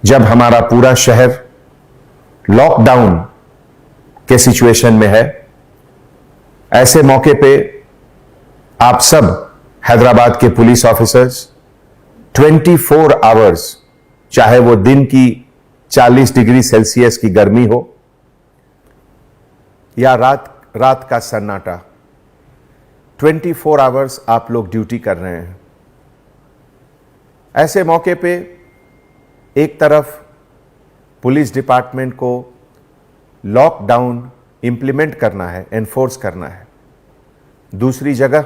जब हमारा पूरा शहर लॉकडाउन के सिचुएशन में है, ऐसे मौके पे आप सब हैदराबाद के पुलिस ऑफिसर्स 24 आवर्स, चाहे वो दिन की 40 डिग्री सेल्सियस की गर्मी हो या रात का सन्नाटा, 24 आवर्स आप लोग ड्यूटी कर रहे हैं। ऐसे मौके पे एक तरफ पुलिस डिपार्टमेंट को लॉकडाउन इंप्लीमेंट करना है, एनफोर्स करना है, दूसरी जगह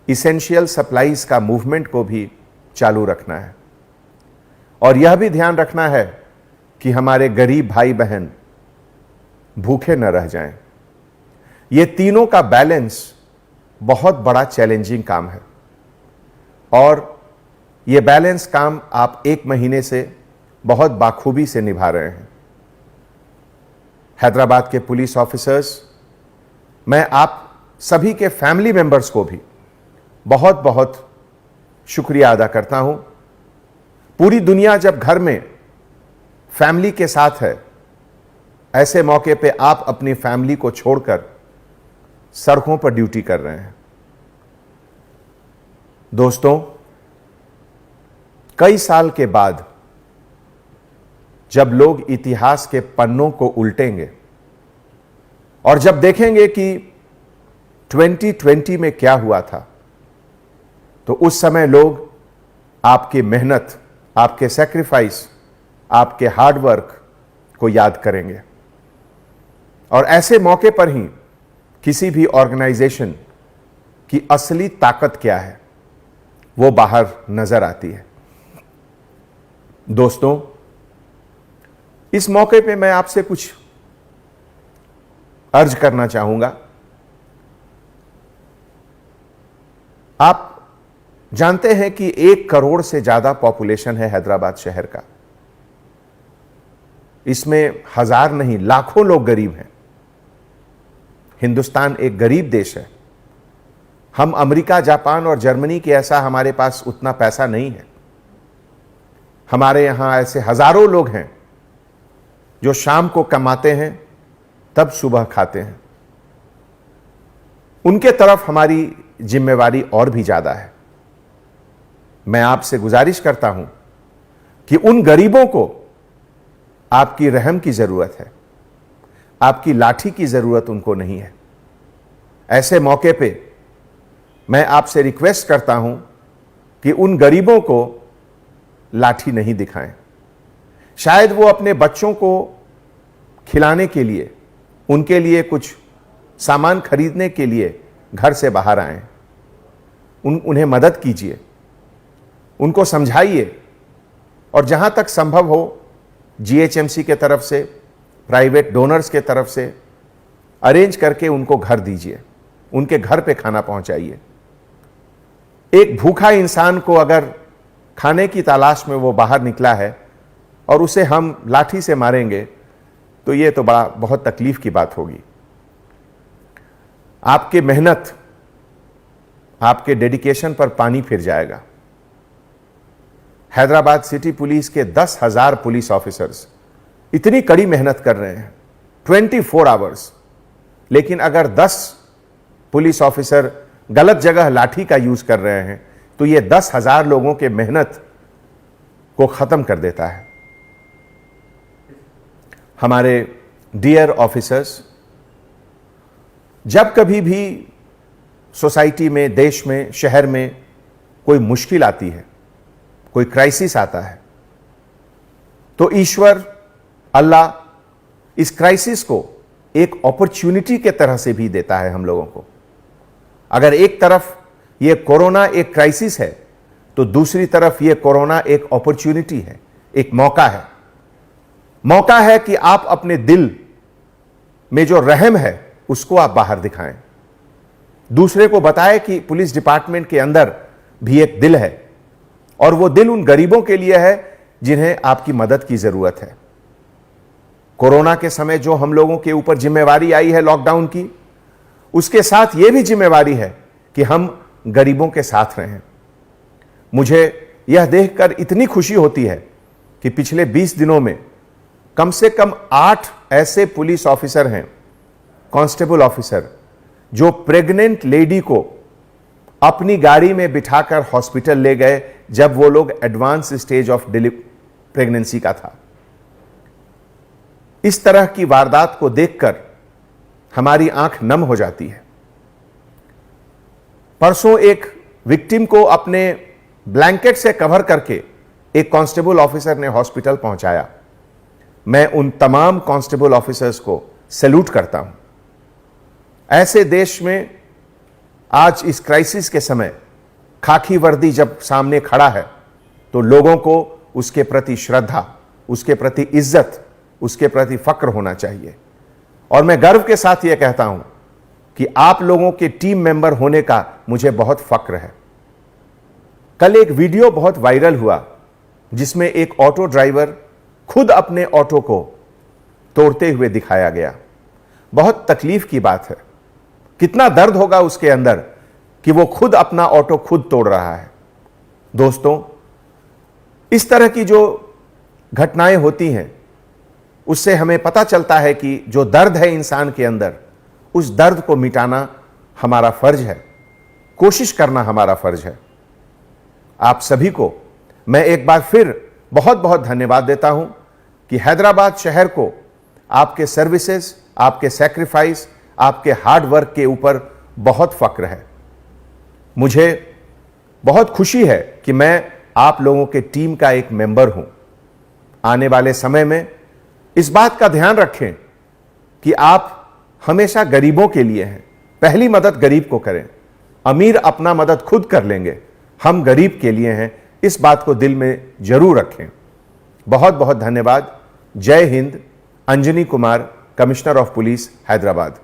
इसेंशियल सप्लाईज का मूवमेंट को भी चालू रखना है और यह भी ध्यान रखना है कि हमारे गरीब भाई बहन भूखे न रह जाएं। ये तीनों का बैलेंस बहुत बड़ा चैलेंजिंग काम है और ये बैलेंस काम आप 1 महीने से बहुत बाखूबी से निभा रहे हैं। हैदराबाद के पुलिस ऑफिसर्स, मैं आप सभी के फैमिली मेंबर्स को भी बहुत बहुत शुक्रिया अदा करता हूं। पूरी दुनिया जब घर में फैमिली के साथ है, ऐसे मौके पे आप अपनी फैमिली को छोड़कर सड़कों पर ड्यूटी कर रहे हैं। दोस्तों, कई साल के बाद जब लोग इतिहास के पन्नों को उल्टेंगे और जब देखेंगे कि 2020 में क्या हुआ था, तो उस समय लोग आपकी मेहनत, आपके सैक्रिफाइस, आपके हार्डवर्क को याद करेंगे और ऐसे मौके पर ही किसी भी ऑर्गेनाइजेशन की असली ताकत क्या है वो बाहर नजर आती है। दोस्तों, इस मौके पे मैं आपसे कुछ अर्ज करना चाहूंगा। आप जानते हैं कि 1 करोड़ से ज्यादा पॉपुलेशन है हैदराबाद शहर का। इसमें हजार नहीं, लाखों लोग गरीब हैं। हिंदुस्तान एक गरीब देश है। हम अमेरिका, जापान और जर्मनी के ऐसा हमारे पास उतना पैसा नहीं है। हमारे यहां ऐसे हजारों लोग हैं जो शाम को कमाते हैं तब सुबह खाते हैं। उनके तरफ हमारी जिम्मेवारी और भी ज्यादा है। मैं आपसे गुजारिश करता हूं कि उन गरीबों को आपकी रहम की जरूरत है, आपकी लाठी की जरूरत उनको नहीं है। ऐसे मौके पे मैं आपसे रिक्वेस्ट करता हूं कि उन गरीबों को लाठी नहीं दिखाएं। शायद वो अपने बच्चों को खिलाने के लिए, उनके लिए कुछ सामान खरीदने के लिए घर से बाहर आएं। उन्हें मदद कीजिए, उनको समझाइए और जहां तक संभव हो जीएचएमसी के तरफ से, प्राइवेट डोनर्स के तरफ से अरेंज करके उनको घर दीजिए, उनके घर पे खाना पहुंचाइए। एक भूखा इंसान को अगर खाने की तलाश में वो बाहर निकला है और उसे हम लाठी से मारेंगे तो ये तो बहुत तकलीफ की बात होगी। आपकी मेहनत, आपके डेडिकेशन पर पानी फिर जाएगा। हैदराबाद सिटी पुलिस के 10,000 पुलिस ऑफिसर्स इतनी कड़ी मेहनत कर रहे हैं 24 आवर्स, लेकिन अगर 10 पुलिस ऑफिसर गलत जगह लाठी का यूज कर रहे हैं तो ये 10,000 लोगों के मेहनत को खत्म कर देता है। हमारे डियर ऑफिसर्स, जब कभी भी सोसाइटी में, देश में, शहर में कोई मुश्किल आती है, कोई क्राइसिस आता है, तो ईश्वर, अल्लाह इस क्राइसिस को एक अपॉर्चुनिटी के तरह से भी देता है हम लोगों को। अगर एक तरफ ये कोरोना एक क्राइसिस है तो दूसरी तरफ ये कोरोना एक अपॉर्चुनिटी है, एक मौका है। मौका है कि आप अपने दिल में जो रहम है उसको आप बाहर दिखाएं, दूसरे को बताएं कि पुलिस डिपार्टमेंट के अंदर भी एक दिल है और वो दिल उन गरीबों के लिए है जिन्हें आपकी मदद की जरूरत है। कोरोना के समय जो हम लोगों के ऊपर जिम्मेवारी आई है लॉकडाउन की, उसके साथ यह भी जिम्मेवारी है कि हम गरीबों के साथ रहें। मुझे यह देखकर इतनी खुशी होती है कि पिछले 20 दिनों में कम से कम 8 ऐसे पुलिस ऑफिसर हैं, कांस्टेबल ऑफिसर, जो प्रेग्नेंट लेडी को अपनी गाड़ी में बिठाकर हॉस्पिटल ले गए जब वो लोग एडवांस स्टेज ऑफ प्रेगनेंसी का था। इस तरह की वारदात को देखकर हमारी आंख नम हो जाती है। परसों एक विक्टिम को अपने ब्लैंकेट से कवर करके एक कांस्टेबल ऑफिसर ने हॉस्पिटल पहुंचाया। मैं उन तमाम कांस्टेबल ऑफिसर्स को सैल्यूट करता हूं। ऐसे देश में आज इस क्राइसिस के समय खाकी वर्दी जब सामने खड़ा है तो लोगों को उसके प्रति श्रद्धा, उसके प्रति इज्जत, उसके प्रति फक्र होना चाहिए। और मैं गर्व के साथ यह कहता हूं कि आप लोगों के टीम मेंबर होने का मुझे बहुत फक्र है। कल एक वीडियो बहुत वायरल हुआ जिसमें एक ऑटो ड्राइवर खुद अपने ऑटो को तोड़ते हुए दिखाया गया। बहुत तकलीफ की बात है। कितना दर्द होगा उसके अंदर कि वो खुद अपना ऑटो खुद तोड़ रहा है। दोस्तों, इस तरह की जो घटनाएं होती हैं उससे हमें पता चलता है कि जो दर्द है इंसान के अंदर, उस दर्द को मिटाना हमारा फर्ज है, कोशिश करना हमारा फर्ज है। आप सभी को मैं एक बार फिर बहुत बहुत धन्यवाद देता हूं कि हैदराबाद शहर को आपके सर्विसेज, आपके सैक्रिफाइस, आपके हार्ड वर्क के ऊपर बहुत फक्र है। मुझे बहुत खुशी है कि मैं आप लोगों के टीम का एक मेंबर हूं। आने वाले समय में इस बात का ध्यान रखें कि आप हमेशा गरीबों के लिए हैं। पहली मदद गरीब को करें। अमीर अपना मदद खुद कर लेंगे, हम गरीब के लिए हैं। इस बात को दिल में जरूर रखें। बहुत बहुत धन्यवाद। जय Hind. Anjani Kumar, commissioner of police, Hyderabad.